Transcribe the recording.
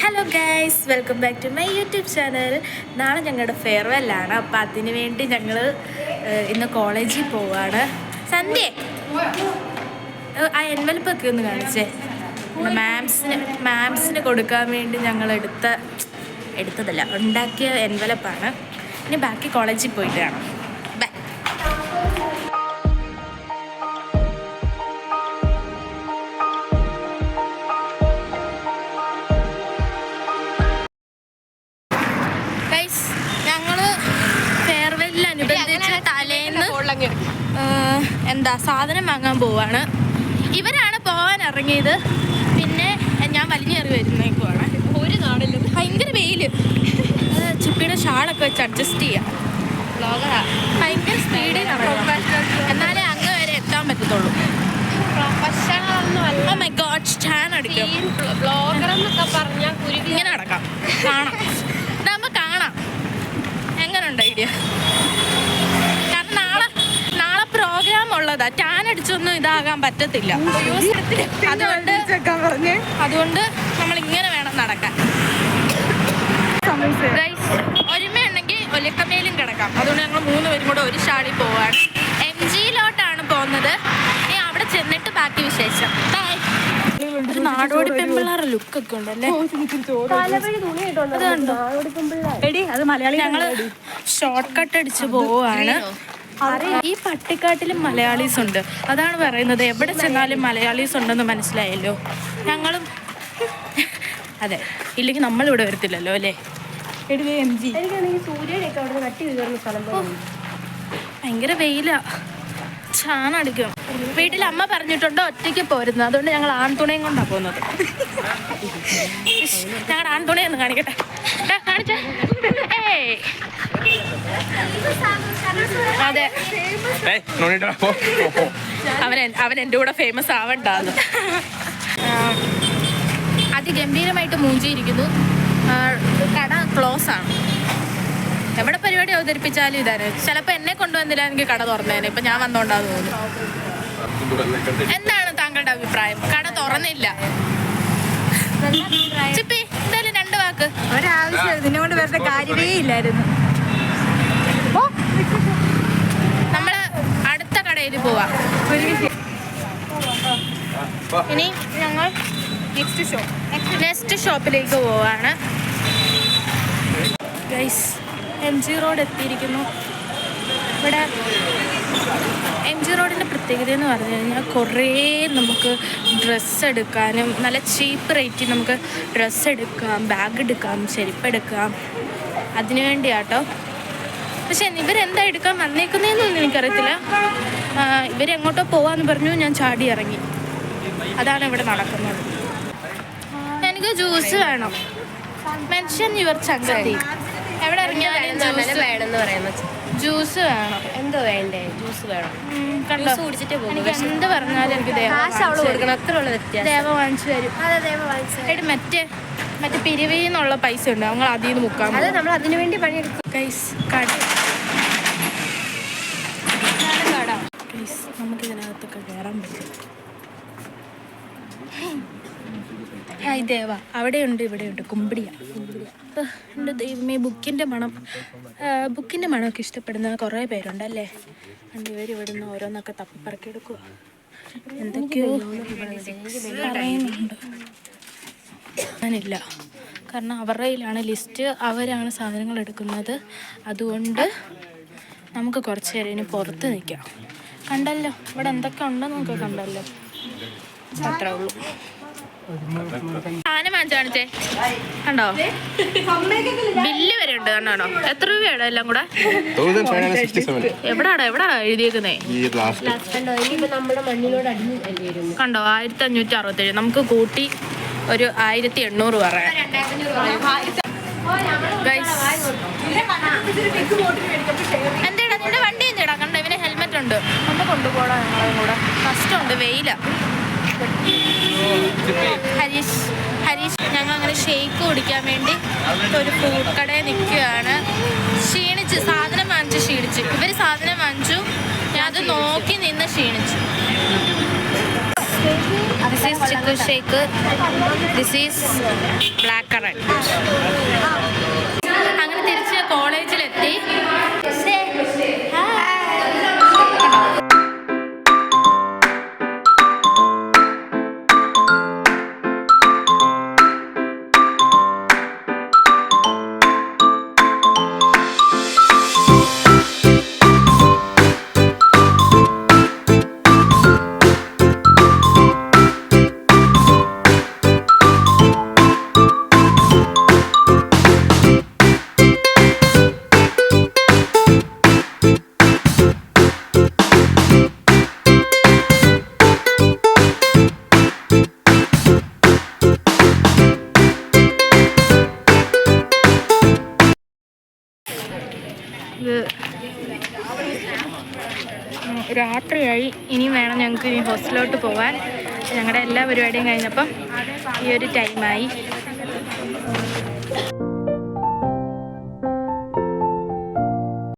Hello guys, welcome back to my YouTube channel. നാളെ ഞങ്ങളുടെ ഫെയർവെല്ലാണ്. അപ്പം അതിന് വേണ്ടി ഞങ്ങൾ ഇന്ന് കോളേജിൽ പോവാണ്. സന്ധ്യ ആ എൻവലപ്പൊക്കെ ഒന്ന് കാണിച്ചേ. മാംസിന് കൊടുക്കാൻ വേണ്ടി ഞങ്ങൾ എടുത്തതല്ല, ഉണ്ടാക്കിയ എൻവലപ്പാണ്. ഇനി ബാക്കി കോളേജിൽ പോയിട്ട് കാണാം. ബൈ. ഞങ്ങള് ഫെയർവെല്ലിനനുബന്ധിച്ച് തലേന്ന് സാധനം വാങ്ങാൻ പോവാണ്. ഇവരാണ് പോവാൻ ഇറങ്ങിയത്. പിന്നെ ഞാൻ വലിഞ്ഞേറി വരുന്നേക്കുവാണ്. ഒരു നാടില്ല, ഭയങ്കര വെയില്. ചിപ്പിയുടെ ഷാളൊക്കെ വെച്ച് അഡ്ജസ്റ്റ് ചെയ്യാം. ഭയങ്കര സ്പീഡിൽ നടക്കണം, എന്നാലേ അങ്ങ് വരെ എത്താൻ പറ്റത്തുള്ളൂ. ഇങ്ങനെ നടക്കാം, കാണാം. ഇതാകുമ്പോൾ കാണാം എങ്ങനെയുണ്ട് ഐഡിയ. കാരണം നാളെ പ്രോഗ്രാം ഉള്ളതാ. ടാൻ അടിച്ചൊന്നും ഇതാകാൻ പറ്റത്തില്ല. അതുകൊണ്ട് നമ്മൾ ഇങ്ങനെ വേണം നടക്കാൻ. ഒരുമയുണ്ടെങ്കിൽ ഒലക്കമേലും കിടക്കാം. അതുകൊണ്ട് ഞങ്ങൾ 3 പേരും കൂടെ ഒരു ഷാളിൽ പോവാണ്. MGയിലോട്ടാണ് പോകുന്നത്. അവിടെ ചെന്നിട്ട് ബാക്കി വിശേഷം. ഒരു നാടോടി പെമ്പിള്ളാരുടെ ലുക്കൊക്കെ ഉണ്ടല്ലേ. ഞങ്ങള് ഷോർട്ട് കട്ട് അടിച്ച് പോവാണ്. ഈ പട്ടിക്കാട്ടിലും മലയാളീസ് ഉണ്ട്. അതാണ് പറയുന്നത്, എവിടെ ചെന്നാലും മലയാളീസ് ഉണ്ടെന്ന് മനസ്സിലായല്ലോ. ഞങ്ങളും അതെ, ഇല്ലെങ്കിൽ നമ്മളിവിടെ വരത്തില്ലല്ലോ അല്ലേ. ഭയങ്കര വെയിലാ, ചാണടിക്കും. വീട്ടിൽ അമ്മ പറഞ്ഞിട്ടുണ്ടോ ഒറ്റയ്ക്ക് പോരുന്നത്. അതുകൊണ്ട് ഞങ്ങൾ ആൺതുണയും കൊണ്ടാണ് പോകുന്നത്. ഞങ്ങളുടെ ആൺതുണയൊന്ന് കാണിക്കട്ടെ. കാണിച്ചേ. അതെ, അവൻ എൻ്റെ കൂടെ ഫേമസ് ആവണ്ടാന്ന്. അതിഗംഭീരമായിട്ട് മൂഞ്ചിയിരിക്കുന്നു. കട ക്ലോസ് ആണ്. എവിടെ പരിപാടി അവതരിപ്പിച്ചാലും ഇതാണ്. ചിലപ്പോൾ എന്നെ കൊണ്ടുവന്നില്ല, എനിക്ക് കട തുറന്നേനെ. ഇപ്പം ഞാൻ വന്നോണ്ടാന്ന് തോന്നുന്നു. എന്താണ് താങ്കളുടെ അഭിപ്രായം? കട തുറന്നില്ല. ചിപ്പി, എന്തായാലും 2 വാക്ക്. ഒരാവശ്യം ഇതിനെ കൊണ്ട് വരേണ്ട കാര്യമേ ഇല്ലായിരുന്നു. നമ്മള് അടുത്ത കടയിൽ പോവാ. ഇനി ഞങ്ങൾ നെക്സ്റ്റ് ഷോപ്പിലേക്ക് പോവാണ്. ഗൈസ്, MG റോഡ് എത്തിയിരിക്കുന്നു. ഇവിടെ MG റോഡിൻ്റെ പ്രത്യേകത എന്ന് പറഞ്ഞു കഴിഞ്ഞാൽ കുറേ നമുക്ക് ഡ്രസ്സ് എടുക്കാനും നല്ല ചീപ്പ് റേറ്റിൽ നമുക്ക് ഡ്രസ്സ് എടുക്കാം, ബാഗ് എടുക്കാം, ചെരുപ്പെടുക്കാം. അതിനു വേണ്ടിയാട്ടോ. പക്ഷെ ഇവരെന്താ എടുക്കാൻ വന്നേക്കുന്നതെന്നൊന്നും എനിക്കറിയത്തില്ല. ഇവരെങ്ങോട്ടോ പോവാന്ന് പറഞ്ഞു, ഞാൻ ചാടി ഇറങ്ങി. അതാണ് ഇവിടെ നടക്കുന്നത്. എനിക്ക് ജ്യൂസ് വേണം. മെൻഷൻ യുവർ ചങ്കത്തി. എവിടെ ഇറങ്ങിയാലും വേണമെന്ന് പറയുന്നത് ജ്യൂസ് വേണം. എന്തോ വേണ്ടേ? ജ്യൂസ് വേണം. കണ്ടോ, എനിക്ക് എന്ത് പറഞ്ഞാലും എനിക്ക് ദേവ വാങ്ങിച്ചു തരും. എടി മറ്റേ പിരിവിന്നുള്ള പൈസ ഉണ്ട്, ഞങ്ങൾ അതിൽ നിന്ന് മുക്കാൻ. അത് നമ്മൾ അതിനു വേണ്ടി പണിയെടുക്കും. നമുക്കിതിനകത്തൊക്കെ കയറാൻ പറ്റും. ദേവ അവിടെയുണ്ട്, ഇവിടെയുണ്ട്. കുമ്പിടിയ എൻ്റെ ദൈവമേ, ബുക്കിൻ്റെ മണമൊക്കെ ഇഷ്ടപ്പെടുന്ന കുറേ പേരുണ്ടല്ലേ. ഇവരിവിടുന്ന് ഓരോന്നൊക്കെ തപ്പിപ്പറക്കി എടുക്കുക. എന്തൊക്കെയോ പറയുന്നുണ്ട്. ഞാനില്ല, കാരണം അവരുടെ കയ്യിലാണ് ലിസ്റ്റ്. അവരാണ് സാധനങ്ങൾ എടുക്കുന്നത്. അതുകൊണ്ട് നമുക്ക് കുറച്ച് നേരം ഇനി പുറത്ത് നിൽക്കാം. കണ്ടല്ലോ ഇവിടെ എന്തൊക്കെ ഉണ്ടെന്ന് നമുക്ക് കണ്ടല്ലോ. അത്രേ ഉള്ളൂ. സാധനം വാങ്ങിച്ചു കാണിച്ചേ. കണ്ടോ, ബില്ല് വരെ ഉണ്ട്. കണ്ടോ എത്ര രൂപയാണോ എല്ലാം കൂടെ? എവിടാ എഴുതിയേക്കുന്നേ? കണ്ടോ, 1567. നമുക്ക് കൂട്ടി ഒരു 1800 പറയാം. എന്താടാ നിന്റെ വണ്ടി എന്തിടാ? കണ്ടോ, ഇവന് ഹെൽമെറ്റ് ഉണ്ട്. ഒന്ന് കൊണ്ടുപോടാ ഞങ്ങളും കൂടെ. കഷ്ടമുണ്ട്, വെയില. ഹരീഷ് ഞങ്ങൾ അങ്ങനെ ഷേക്ക് കുടിക്കാൻ വേണ്ടി ഒരു ഫ്രൂട്ട് കടയിൽ നിൽക്കുകയാണ്. സാധനം വാങ്ങിച്ച് ക്ഷീണിച്ചു. ഇവർ സാധനം വാങ്ങിച്ചു, ഞാൻ അത് നോക്കി നിന്ന് ക്ഷീണിച്ചു. This is chikoo shake, this is black currant. അങ്ങനെ തിരിച്ച് കോളേജിലെത്തി. രാത്രിയായി, ഇനിയും വേണം ഞങ്ങൾക്ക് ഇനി ഹോസ്റ്റലിലോട്ട് പോകാൻ. ഞങ്ങളുടെ എല്ലാ പരിപാടിയും കഴിഞ്ഞപ്പം ഈ ഒരു ടൈമായി.